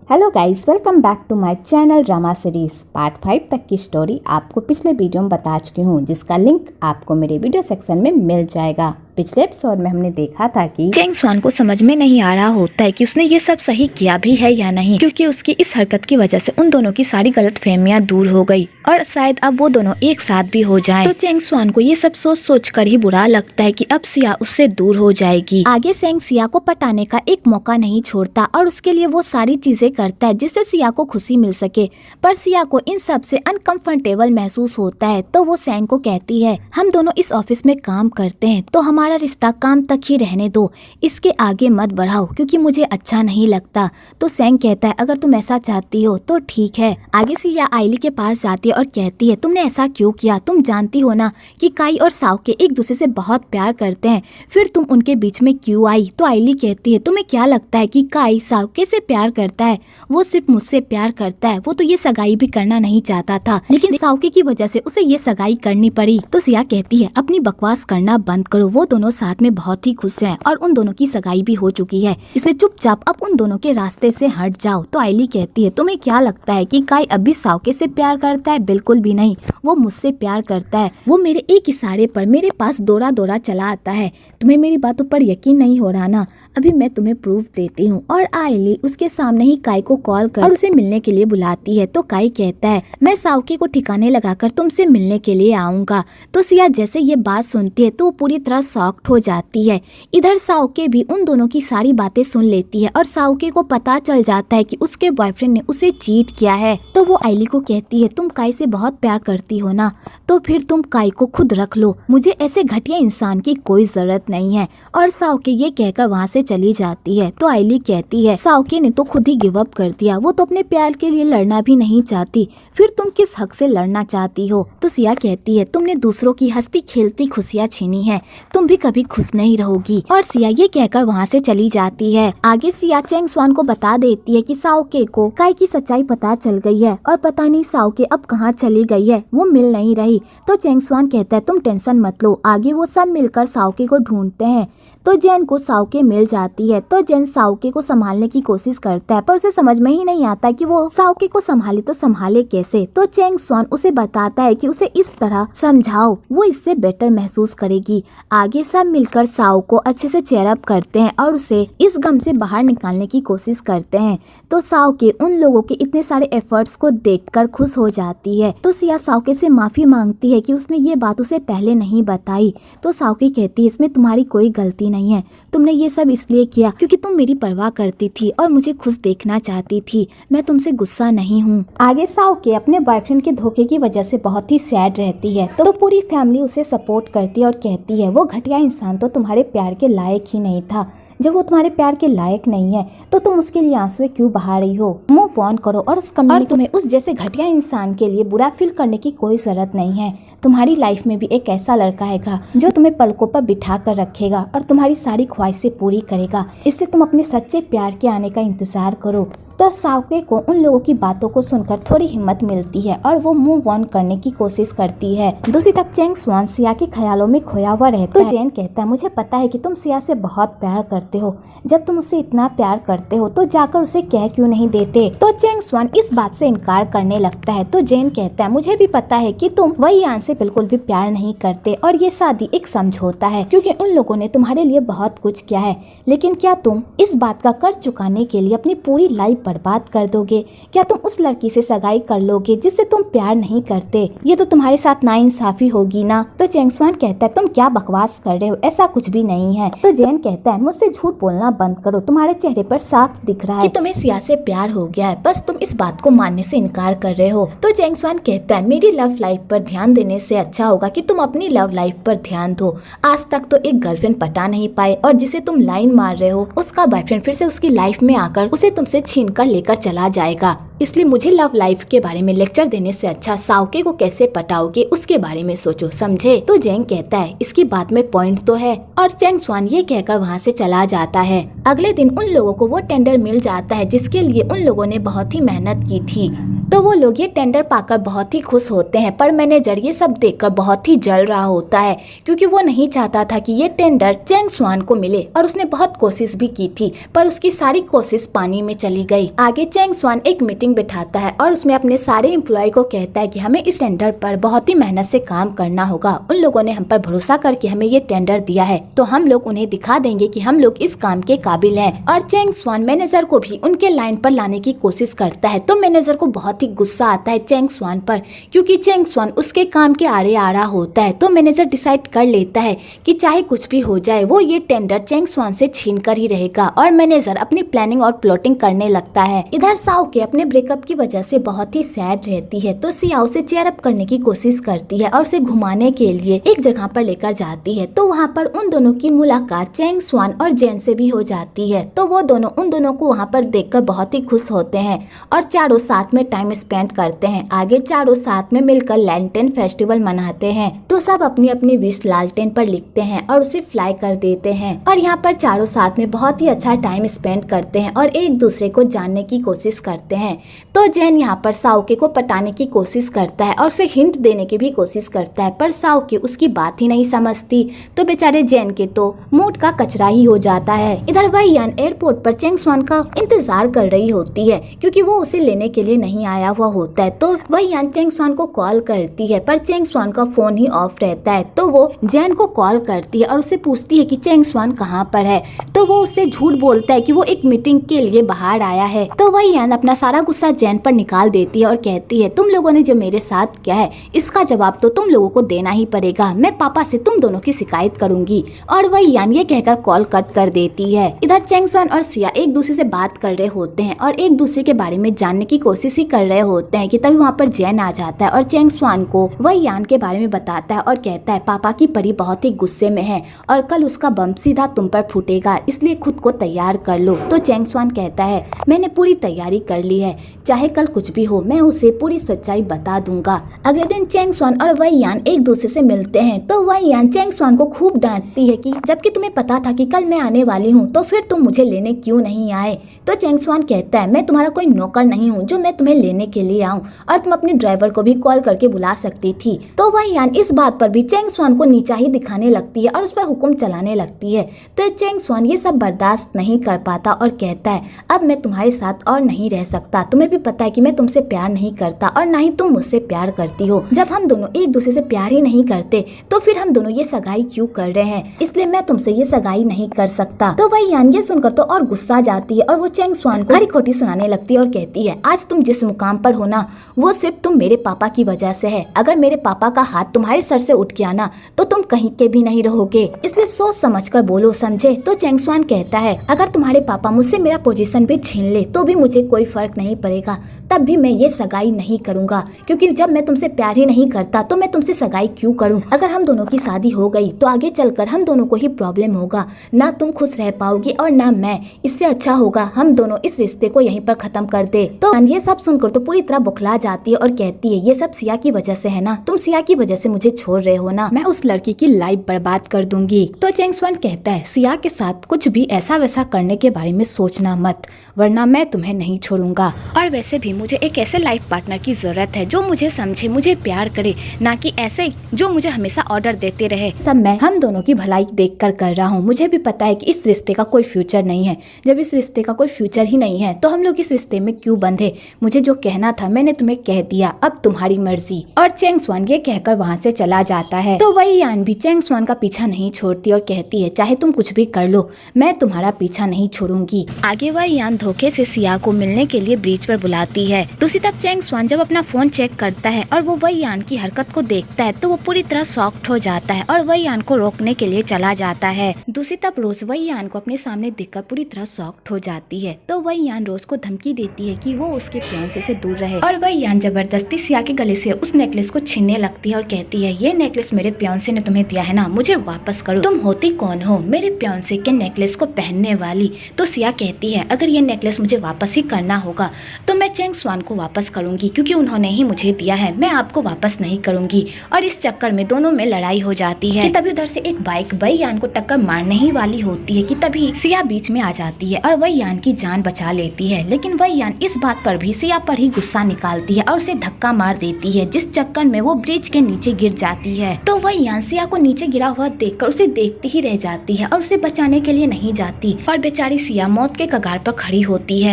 Hello guys, welcome back to my channel drama series. Part 5 तक की story आपको पिछले वीडियो में बता चुकी हूँ, जिसका लिंक आपको मेरे वीडियो सेक्शन में मिल जाएगा। पिछले एपिसोड में हमने देखा था कि चेंग स्वान को समझ में नहीं आ रहा होता है कि उसने ये सब सही किया भी है या नहीं, क्योंकि उसकी इस हरकत की वजह से उन दोनों की सारी गलतफहमियां दूर हो गई और शायद अब वो दोनों एक साथ भी हो जाएं। तो चेंग स्वान को ये सब सोच कर ही बुरा लगता है कि अब सिया उससे दूर हो जाएगी। आगे सेंग सिया को पटाने का एक मौका नहीं छोड़ता और उसके लिए वो सारी चीजें करता है जिससे सिया को खुशी मिल सके, पर सिया को इन सब से अनकंफर्टेबल महसूस होता है। तो वो सेंग को कहती है, हम दोनों इस ऑफिस में काम करते हैं तो हमारा रिश्ता काम तक ही रहने दो, इसके आगे मत बढ़ाओ क्योंकि मुझे अच्छा नहीं लगता। तो सेंग कहता है, अगर तुम ऐसा चाहती हो तो ठीक है। आगे सिया आइली के पास जाती है और कहती है, तुमने ऐसा क्यों किया? तुम जानती हो ना कि काई और साओके एक दूसरे से बहुत प्यार करते हैं, फिर तुम उनके बीच में क्यों आई? तो आइली कहती है, तुम्हें क्या लगता है कि काई साओके से प्यार करता है? वो सिर्फ मुझसे प्यार करता है। वो तो ये सगाई भी करना नहीं चाहता था, लेकिन साओके की वजह से उसे ये सगाई करनी पड़ी। तो सिया कहती है, अपनी बकवास करना बंद करो, वो दोनों साथ में बहुत ही खुश हैं और उन दोनों की सगाई भी हो चुकी है, इसलिए चुपचाप अब उन दोनों के रास्ते से हट जाओ। तो आइली कहती है, तुम्हें क्या लगता है कि काई अभी साओके से प्यार करता है? बिल्कुल भी नहीं, वो मुझसे प्यार करता है। वो मेरे एक इशारे पर मेरे पास दौड़ा दौड़ा चला आता है। तुम्हें मेरी बातों पर यकीन नहीं हो रहा ना? अभी मैं तुम्हें प्रूफ देती हूँ। और आइली उसके सामने ही काई को कॉल कर और उसे मिलने के लिए बुलाती है। तो काई कहता है, मैं साओके को ठिकाने लगाकर तुमसे मिलने के लिए आऊंगा। तो सिया जैसे ये बात सुनती है तो वो पूरी तरह शॉक्ड हो जाती है। इधर साओके भी उन दोनों की सारी बातें सुन लेती है और साओके को पता चल जाता है कि उसके बॉयफ्रेंड ने उसे चीट किया है। तो वो आइली को कहती है, तुम काई से बहुत प्यार करती हो ना, तो फिर तुम काई को खुद रख लो, मुझे ऐसे घटिया इंसान की कोई जरूरत नहीं है। और साओके ये कहकर वहाँ से चली जाती है। तो आइली कहती है, साओके ने तो खुद ही गिव अप कर दिया, वो तो अपने प्यार के लिए लड़ना भी नहीं चाहती, फिर तुम किस हक से लड़ना चाहती हो? तो सिया कहती है, तुमने दूसरों की हंसती खेलती खुशियाँ छीनी है, तुम भी कभी खुश नहीं रहोगी। और सिया ये कहकर वहाँ से चली जाती है। आगे सिया चेंग स्वान को बता देती है कि साओके को काई की सच्चाई पता चल गई है और पता नहीं साओके अब कहाँ चली गई है, वो मिल नहीं रही। तो चेंग स्वान कहता है, तुम टेंशन मत लो, आगे वो सब मिलकर साओके को ढूंढते हैं। तो जेन को साओके मिल जाती है। तो जेन साओके को संभालने की कोशिश करता है, पर उसे समझ में ही नहीं आता कि वो साओके को संभाले तो संभाले कैसे। तो चेंग स्वान उसे बताता है कि उसे इस तरह समझाओ, वो इससे बेटर महसूस करेगी। आगे सब मिलकर साओ को अच्छे से चेयरअप करते हैं और उसे इस गम से बाहर निकालने की कोशिश करते हैं। तो साओके उन लोगों के इतने सारे एफर्ट्स को देखकर खुश हो जाती है। तो सिया साओके से माफी मांगती है कि उसने ये बात उसे पहले नहीं बताई। तो साओके कहती है, इसमें तुम्हारी कोई गलती नहीं है, तुमने ये सब इसलिए किया क्योंकि तुम मेरी परवाह करती थी और मुझे खुश देखना चाहती थी, मैं तुमसे गुस्सा नहीं हूँ। आगे साओके अपने बॉयफ्रेंड के धोखे की वजह से बहुत ही सैड रहती है। तो पूरी फैमिली उसे सपोर्ट करती है और कहती है, वो घटिया इंसान तो तुम्हारे प्यार के लायक ही नहीं था। जब वो तुम्हारे प्यार के लायक नहीं है तो तुम उसके लिए आंसुएं क्यों बहा रही हो? मूव ऑन करो और तुम्हें उस जैसे घटिया इंसान के लिए बुरा फील करने की कोई जरूरत नहीं है। तुम्हारी लाइफ में भी एक ऐसा लड़का हैगा जो तुम्हें पलकों पर बिठा कर रखेगा और तुम्हारी सारी ख्वाहिशें पूरी करेगा, इसलिए तुम अपने सच्चे प्यार के आने का इंतजार करो। तो साओके को उन लोगों की बातों को सुनकर थोड़ी हिम्मत मिलती है और वो मूव ऑन करने की कोशिश करती है। दूसरी तरफ चेंग स्वान सिया के ख्यालों में खोया हुआ रहता है। तो जेन कहता है, मुझे पता है कि तुम सिया से बहुत प्यार करते हो, जब तुम उससे इतना प्यार करते हो तो जाकर उसे कह क्यों नहीं देते? तो चेंग स्वान इस बात से इनकार करने लगता है। तो जेन कहता है, मुझे भी पता है कि तुम वही यान से बिल्कुल भी प्यार नहीं करते और ये शादी एक समझौता है, क्योंकि उन लोगों ने तुम्हारे लिए बहुत कुछ किया है, लेकिन क्या तुम इस बात का कर्ज चुकाने के लिए अपनी पूरी लाइफ बर्बाद कर दोगे? क्या तुम उस लड़की से सगाई कर लोगे जिससे तुम प्यार नहीं करते? ये तो तुम्हारे साथ नाइंसाफी होगी ना? तो चेंग स्वान कहता है, तुम क्या बकवास कर रहे हो, ऐसा कुछ भी नहीं है। तो जेन कहता है, मुझसे झूठ बोलना बंद करो, तुम्हारे चेहरे पर साफ दिख रहा है कि तुम्हें सिया से प्यार हो गया है, बस तुम इस बात को मानने से इनकार कर रहे हो। तो चेंग स्वान कहता है, मेरी लव लाइफ पर ध्यान देने से अच्छा होगा कि तुम अपनी लव लाइफ पर ध्यान दो। आज तक तो एक गर्लफ्रेंड पटा नहीं पाए और जिसे तुम लाइन मार रहे हो उसका बॉयफ्रेंड फिर से उसकी लाइफ में आकर उसे तुमसे छीन कर लेकर चला जाएगा, इसलिए मुझे लव लाइफ के बारे में लेक्चर देने से अच्छा साओके को कैसे पटाओगे उसके बारे में सोचो, समझे। तो जेंग कहता है इसकी बात में पॉइंट तो है, और चेंग स्वान ये कहकर वहाँ से चला जाता है। अगले दिन उन लोगों को वो टेंडर मिल जाता है जिसके लिए उन लोगों ने बहुत ही मेहनत की थी। तो वो लोग ये टेंडर पाकर बहुत ही खुश होते हैं, पर मैनेजर ये सब देखकर बहुत ही जल रहा होता है क्योंकि वो नहीं चाहता था कि ये टेंडर चेंग स्वान को मिले, और उसने बहुत कोशिश भी की थी पर उसकी सारी कोशिश पानी में चली गई। आगे चेंग स्वान एक मीटिंग बिठाता है और उसमें अपने सारे एम्प्लॉय को कहता है कि हमें इस टेंडर पर बहुत ही मेहनत से काम करना होगा। उन लोगों ने हम पर भरोसा करके हमें ये टेंडर दिया है, तो हम लोग उन्हें दिखा देंगे कि हम लोग इस काम के काबिल हैं। और चेंग स्वान मैनेजर को भी उनके लाइन पर लाने की कोशिश करता है। तो मैनेजर को बहुत ही गुस्सा आता है चेंग स्वान पर, क्योंकि चेंग स्वान उसके काम के आड़े आ रहा होता है। तो मैनेजर डिसाइड कर लेता है कि चाहे कुछ भी हो जाए वो ये टेंडर चेंग स्वान से छीन कर ही रहेगा, और मैनेजर अपनी प्लानिंग और प्लॉटिंग करने लगता है। इधर साओ के अपने ब्रेकअप की वजह से बहुत ही सैड रहती है, तो सियाओ से चेयर अप करने की कोशिश करती है और उसे घुमाने के लिए एक जगह पर लेकर जाती है। तो वहाँ पर उन दोनों की मुलाकात चेंग स्वान और जेन से भी हो जाती है। तो वो दोनों उन दोनों को वहाँ पर देखकर बहुत ही खुश होते हैं और चारों साथ में टाइम स्पेंड करते हैं। आगे चारों साथ में मिलकर लैंटेन फेस्टिवल मनाते हैं। तो सब अपनी अपनी विश लालटेन पर लिखते हैं और उसे फ्लाई कर देते हैं, और यहाँ पर चारों साथ में बहुत ही अच्छा टाइम स्पेंड करते हैं और एक दूसरे को जानने की कोशिश करते हैं। तो जेन यहाँ पर साओके को पटाने की कोशिश करता है और उसे हिंट देने की भी कोशिश करता है, पर साओके उसकी बात ही नहीं समझती। तो बेचारे जेन के तो मूड का कचरा ही हो जाता है। इधर वही यान एयरपोर्ट पर चेंग स्वान का इंतजार कर रही होती है क्योंकि वो उसे लेने के लिए नहीं आया हुआ होता है। तो वही यान चेंग स्वान को कॉल करती है, पर चेंग स्वान का फोन ही ऑफ रहता है। तो वो जेन को कॉल करती है और उससे पूछती है कि चेंग स्वान कहाँ पर है। तो वो उससे झूठ बोलता है कि वो एक मीटिंग के लिए बाहर आया है। तो वही यान अपना सारा गुस्सा जेन पर निकाल देती है और कहती है तुम लोगों ने जो मेरे साथ किया है इसका जवाब तो तुम लोगों को देना ही पड़ेगा। मैं पापा से तुम दोनों की शिकायत करूंगी। और वही यान ये कहकर कॉल कट कर देती है। इधर चेंग स्वान और सिया एक दूसरे से बात कर रहे होते हैं और एक दूसरे के बारे में जानने की कोशिश ही कर रहे होते हैं कि तभी वहाँ पर जेन आ जाता है और चेंग स्वान को वही यान के बारे में बताता है और कहता है पापा की परी बहुत ही गुस्से में है और कल उसका बम सीधा तुम पर फूटेगा, इसलिए खुद को तैयार कर लो। तो चेंग स्वान कहता है मैंने पूरी तैयारी कर ली है, चाहे कल कुछ भी हो मैं उसे पूरी सच्चाई बता दूंगा। अगले दिन चेंग स्वान और वही यान एक दूसरे से मिलते हैं। तो वही यान चेंग स्वान को खूब डांटती है कि जबकि तुम्हें पता था कि कल मैं आने वाली हूँ तो फिर तुम मुझे लेने क्यों नहीं आए। तो चेंग स्वान कहता है मैं तुम्हारा कोई नौकर नहीं हूँ जो मैं तुम्हें लेने के लिए आऊँ, और तुम अपने ड्राइवर को भी कॉल करके बुला सकती थी। तो वही यान इस बात पर भी चेंग स्वान को नीचा ही दिखाने लगती है और उस पर हुक्म चलाने लगती है। तो चेंग स्वान ये सब बर्दाश्त नहीं कर पाता और कहता है अब मैं तुम्हारे साथ और नहीं रह सकता। तुम्हें भी पता है कि मैं तुमसे प्यार नहीं करता और ना ही तुम मुझसे प्यार करती हो। जब हम दोनों एक दूसरे से प्यार ही नहीं करते तो फिर हम दोनों ये सगाई क्यों कर रहे हैं, इसलिए मैं तुमसे ये सगाई नहीं कर सकता। तो वही यान ये सुनकर तो और गुस्सा जाती है और वो चेंग स्वान को खरी खोटी सुनाने लगती है और कहती है आज तुम जिस मुकाम पर हो ना वो सिर्फ तुम मेरे पापा की वजह से है। अगर मेरे पापा का हाथ तुम्हारे सर से उठ गया ना तो तुम कहीं के भी नहीं रहोगे, इसलिए सोच समझ कर बोलो, समझे। तो चेंग स्वान कहता है अगर तुम्हारे पापा मुझसे मेरा पोजीशन भी छीन ले तो भी मुझे कोई फर्क नहीं पड़ेगा, तब भी मैं ये सगाई नहीं करूंगा, क्योंकि जब मैं तुमसे प्यार ही नहीं करता तो मैं तुमसे सगाई क्यों करूं। अगर हम दोनों की शादी हो गई तो आगे चलकर हम दोनों को ही प्रॉब्लम होगा, ना तुम खुश रह पाओगी और ना मैं। इससे अच्छा होगा हम दोनों इस रिश्ते को यहीं पर खत्म कर दे। तो ये सब सुनकर तो पूरी तरह बुखला जाती है और कहती है ये सब सिया की वजह से है ना, तुम सिया की वजह से मुझे छोड़ रहे हो ना, मैं उस लड़की की लाइफ बर्बाद कर दूंगी। तो चेंग स्वान कहता है सिया के साथ कुछ भी ऐसा वैसा करने के बारे में सोचना मत, वरना मैं तुम्हें नहीं छोड़ूंगा। और वैसे भी मुझे एक ऐसे लाइफ पार्टनर की जरूरत है जो मुझे समझे, मुझे प्यार करे, ना कि ऐसे जो मुझे हमेशा ऑर्डर देते रहे। सब मैं हम दोनों की भलाई देखकर कर रहा हूँ। मुझे भी पता है कि इस रिश्ते का कोई फ्यूचर नहीं है। जब इस रिश्ते का कोई फ्यूचर ही नहीं है तो हम लोग इस रिश्ते में क्यों बंधे। मुझे जो कहना था मैंने तुम्हें कह दिया, अब तुम्हारी मर्जी। और चेंग स्वान ये कहकर वहाँ से चला जाता है। तो वही यान भी चेंग स्वान का पीछा नहीं छोड़ती और कहती है चाहे तुम कुछ भी कर लो मैं तुम्हारा पीछा नहीं छोड़ूंगी। आगे वही यान धोखे से सिया को मिलने के लिए ब्रिज पर बुलाती है। दूसरी तरफ चेंग स्वान जब अपना फोन चेक करता है और वो वही यान की हरकत को देखता है तो वो पूरी तरह शॉक्ड हो जाता है और वही यान को रोकने के लिए चला जाता है। दूसरी तरफ रोज वही यान को अपने सामने देखकर पूरी तरह शॉक्ड हो जाती है। तो वही यान रोज को धमकी देती है कि वो उसके फियांसे से दूर रहे, और वही यान जबरदस्ती सिया के गले से उस नेकलेस को छीनने लगती है और कहती है ये नेकलेस मेरे फियांसे ने तुम्हें दिया है ना, मुझे वापस करो। तुम होती कौन हो मेरे फियांसे के नेकलेस को पहनने वाली। तो सिया कहती है अगर ये नेकलेस मुझे वापस ही करना होगा तो मैं चेंग स्वान को वापस करूंगी क्योंकि उन्होंने ही मुझे दिया है, मैं आपको वापस नहीं करूंगी। और इस चक्कर में दोनों में लड़ाई हो जाती है कि तभी उधर से एक बाइक वही यान को टक्कर मारने ही वाली होती है कि तभी सिया बीच में आ जाती है और वही यान की जान बचा लेती है। लेकिन वही यान इस बात पर भी सिया पर ही गुस्सा निकालती है और उसे धक्का मार देती है, जिस चक्कर में वो ब्रिज के नीचे गिर जाती है। तो वही यान सिया को नीचे गिरा हुआ देखकर उसे देखती ही रह जाती है और उसे बचाने के लिए नहीं जाती और बेचारी सिया मौत के कगार पर खड़ी होती है।